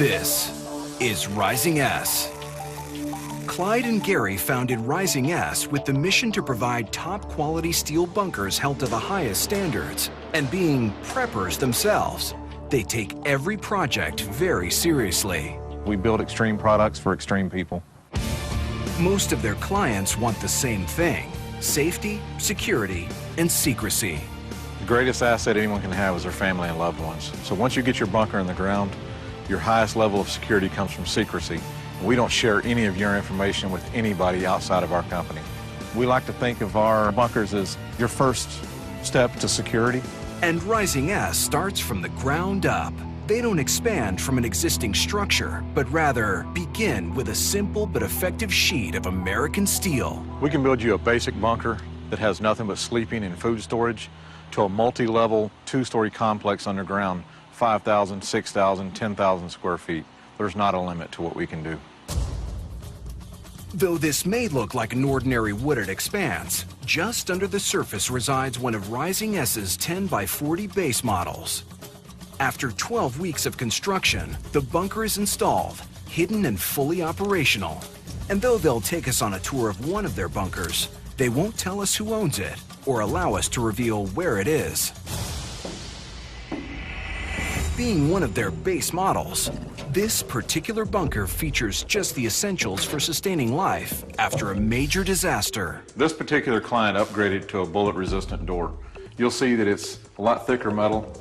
This is Rising S. Clyde and Gary founded Rising S with the mission to provide top-quality steel bunkers held to the highest standards. And being preppers themselves, they take every project very seriously. We build extreme products for extreme people. Most of their clients want the same thing: safety, security, and secrecy. The greatest asset anyone can have is their family and loved ones. So once you get your bunker in the ground, your highest level of security comes from secrecy. We don't share any of your information with anybody outside of our company. We like to think of our bunkers as your first step to security. And Rising S starts from the ground up. They don't expand from an existing structure, but rather begin with a simple but effective sheet of American steel. We can build you a basic bunker that has nothing but sleeping and food storage to a multi-level, two-story complex underground, 5,000, 6,000, 10,000 square feet. There's not a limit to what we can do. Though this may look like an ordinary wooded expanse, just under the surface resides one of Rising S's 10 by 40 base models. After 12 weeks of construction, the bunker is installed, hidden and fully operational. And though they'll take us on a tour of one of their bunkers, they won't tell us who owns it or allow us to reveal where it is. Being one of their base models, this particular bunker features just the essentials for sustaining life after a major disaster. This particular client upgraded to a bullet-resistant door. You'll see that it's a lot thicker metal,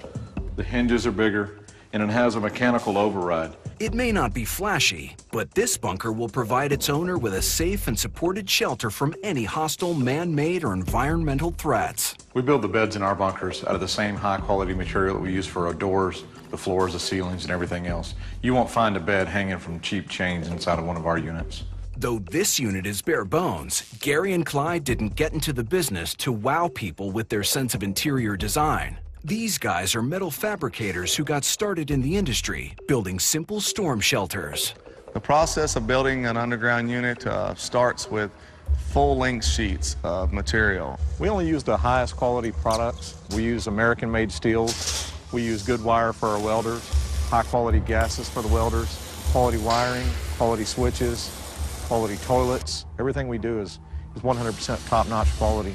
the hinges are bigger, and it has a mechanical override. It may not be flashy, but this bunker will provide its owner with a safe and supported shelter from any hostile man-made or environmental threats. We build the beds in our bunkers out of the same high-quality material that we use for our doors, the floors, the ceilings, and everything else. You won't find a bed hanging from cheap chains inside of one of our units. Though this unit is bare bones, Gary and Clyde didn't get into the business to wow people with their sense of interior design. These guys are metal fabricators who got started in the industry, building simple storm shelters. The process of building an underground unit starts with full-length sheets of material. We only use the highest quality products. We use American-made steels. We use good wire for our welders, high-quality gases for the welders, quality wiring, quality switches, quality toilets. Everything we do is 100% top-notch quality.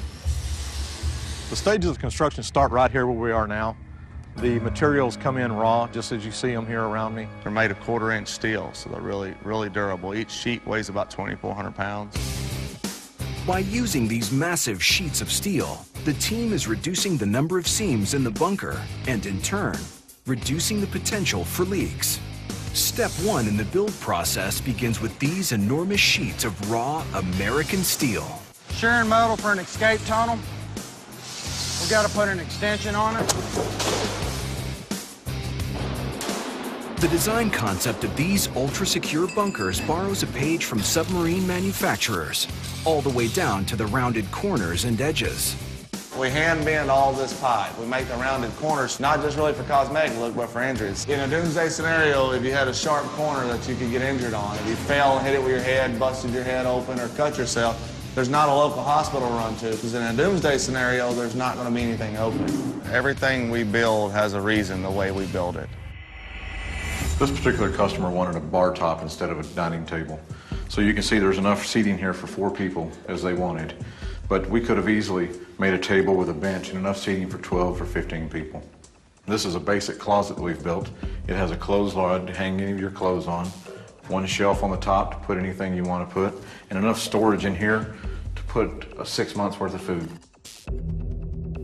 The stages of construction start right here where we are now. The materials come in raw, just as you see them here around me. They're made of quarter-inch steel, so they're really durable. Each sheet weighs about 2,400 pounds. By using these massive sheets of steel, the team is reducing the number of seams in the bunker and, in turn, reducing the potential for leaks. Step one in the build process begins with these enormous sheets of raw American steel. Shearing metal for an escape tunnel. We got to put an extension on it. The design concept of these ultra-secure bunkers borrows a page from submarine manufacturers, all the way down to the rounded corners and edges. We hand bend all this pipe. We make the rounded corners, not just really for cosmetic look, but for injuries. In a doomsday scenario, if you had a sharp corner that you could get injured on, if you fell and hit it with your head, busted your head open, or cut yourself, there's not a local hospital to run to, because in a doomsday scenario, there's not going to be anything open. Everything we build has a reason the way we build it. This particular customer wanted a bar top instead of a dining table. So you can see there's enough seating here for 4 people as they wanted. But we could have easily made a table with a bench and enough seating for 12 or 15 people. This is a basic closet that we've built. It has a clothes rod to hang any of your clothes on, one shelf on the top to put anything you want to put, and enough storage in here to put 6 months worth of food.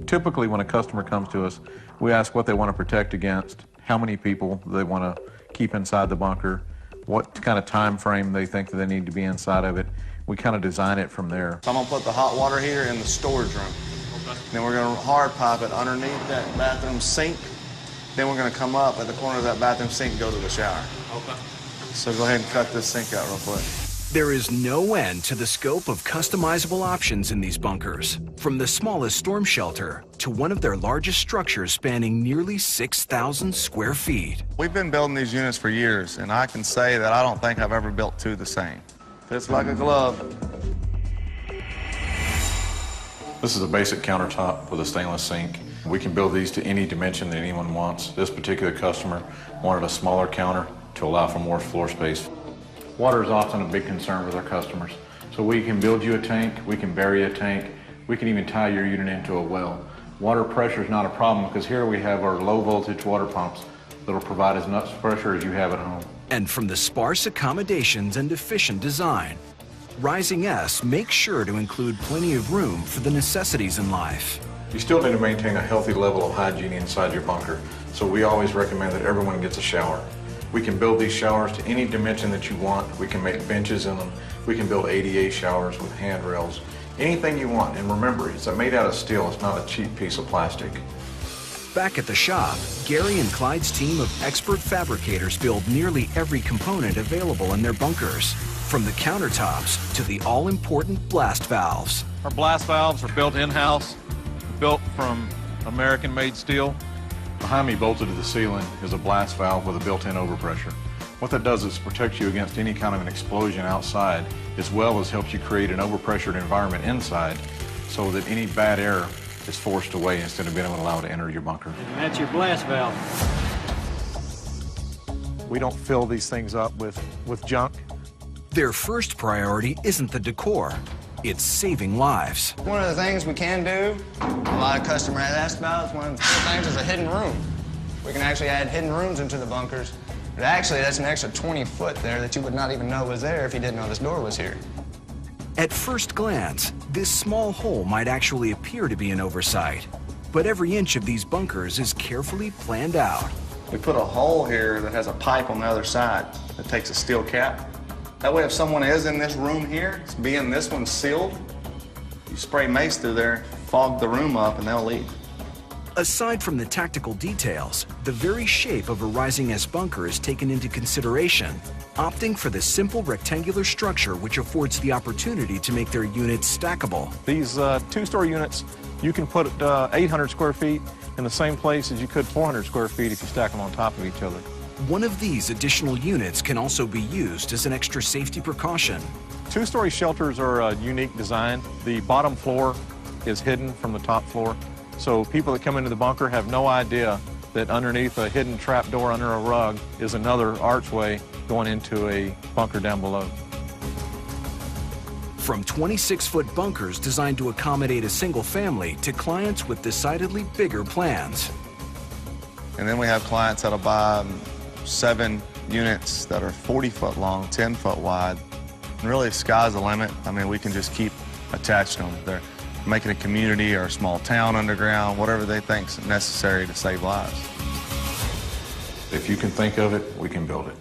Typically when a customer comes to us, we ask what they want to protect against, how many people they want to keep inside the bunker, what kind of time frame they think that they need to be inside of it. We kind of design it from there. So I'm going to put the hot water heater in the storage room. Okay. Then we're going to hard pipe it underneath that bathroom sink. Then we're going to come up at the corner of that bathroom sink and go to the shower. Okay. So go ahead and cut this sink out real quick. There is no end to the scope of customizable options in these bunkers, from the smallest storm shelter to one of their largest structures spanning nearly 6,000 square feet. We've been building these units for years, and I can say that I don't think I've ever built 2 the same. Fits like a glove. This is a basic countertop with a stainless sink. We can build these to any dimension that anyone wants. This particular customer wanted a smaller counter to to allow for more floor space. Water is often a big concern with our customers. So we can build you a tank, we can bury a tank, we can even tie your unit into a well. Water pressure is not a problem because here we have our low voltage water pumps that will provide as much pressure as you have at home. And from the sparse accommodations and efficient design, Rising S makes sure to include plenty of room for the necessities in life. You still need to maintain a healthy level of hygiene inside your bunker, so we always recommend that everyone gets a shower. We can build these showers to any dimension that you want. We can make benches in them. We can build ADA showers with handrails. Anything you want. And remember, it's made out of steel. It's not a cheap piece of plastic. Back at the shop, Gary and Clyde's team of expert fabricators build nearly every component available in their bunkers, from the countertops to the all-important blast valves. Our blast valves are built in-house, built from American-made steel. Behind me, bolted to the ceiling, is a blast valve with a built-in overpressure. What that does is protects you against any kind of an explosion outside, as well as helps you create an overpressured environment inside so that any bad air is forced away instead of being able to allow it to enter your bunker. And that's your blast valve. We don't fill these things up with junk. Their first priority isn't the decor, it's saving lives. One of the things we can do, a lot of customers ask about, is one of the things is a hidden room. We can actually add hidden rooms into the bunkers. But actually, that's an extra 20 foot there that you would not even know was there if you didn't know this door was here. At first glance, this small hole might actually appear to be an oversight, but every inch of these bunkers is carefully planned out. We put a hole here that has a pipe on the other side that takes a steel cap. That way, if someone is in this room here, being this one sealed, you spray mace through there, fog the room up, and they'll leave. Aside from the tactical details, the very shape of a Rising S bunker is taken into consideration, opting for the simple rectangular structure which affords the opportunity to make their units stackable. These two-story units, you can put 800 square feet in the same place as you could 400 square feet if you stack them on top of each other. One of these additional units can also be used as an extra safety precaution. Two-story shelters are a unique design. The bottom floor is hidden from the top floor, so people that come into the bunker have no idea that underneath a hidden trapdoor under a rug is another archway going into a bunker down below. From 26-foot bunkers designed to accommodate a single family to clients with decidedly bigger plans. And then we have clients that'll buy 7 units that are 40 foot long, 10 foot wide. And really, the sky's the limit. I mean, we can just keep attached to them. They're making a community or a small town underground, whatever they think's necessary to save lives. If you can think of it, we can build it.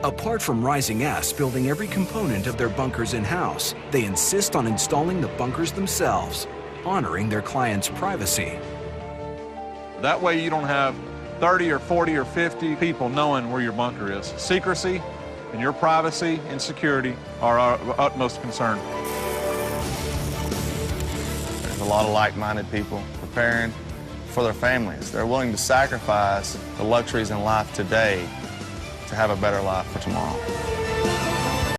Apart from Rising S building every component of their bunkers in-house, they insist on installing the bunkers themselves, honoring their clients' privacy. That way you don't have 30 or 40 or 50 people knowing where your bunker is. Secrecy and your privacy and security are our utmost concern. There's a lot of like-minded people preparing for their families. They're willing to sacrifice the luxuries in life today to have a better life for tomorrow.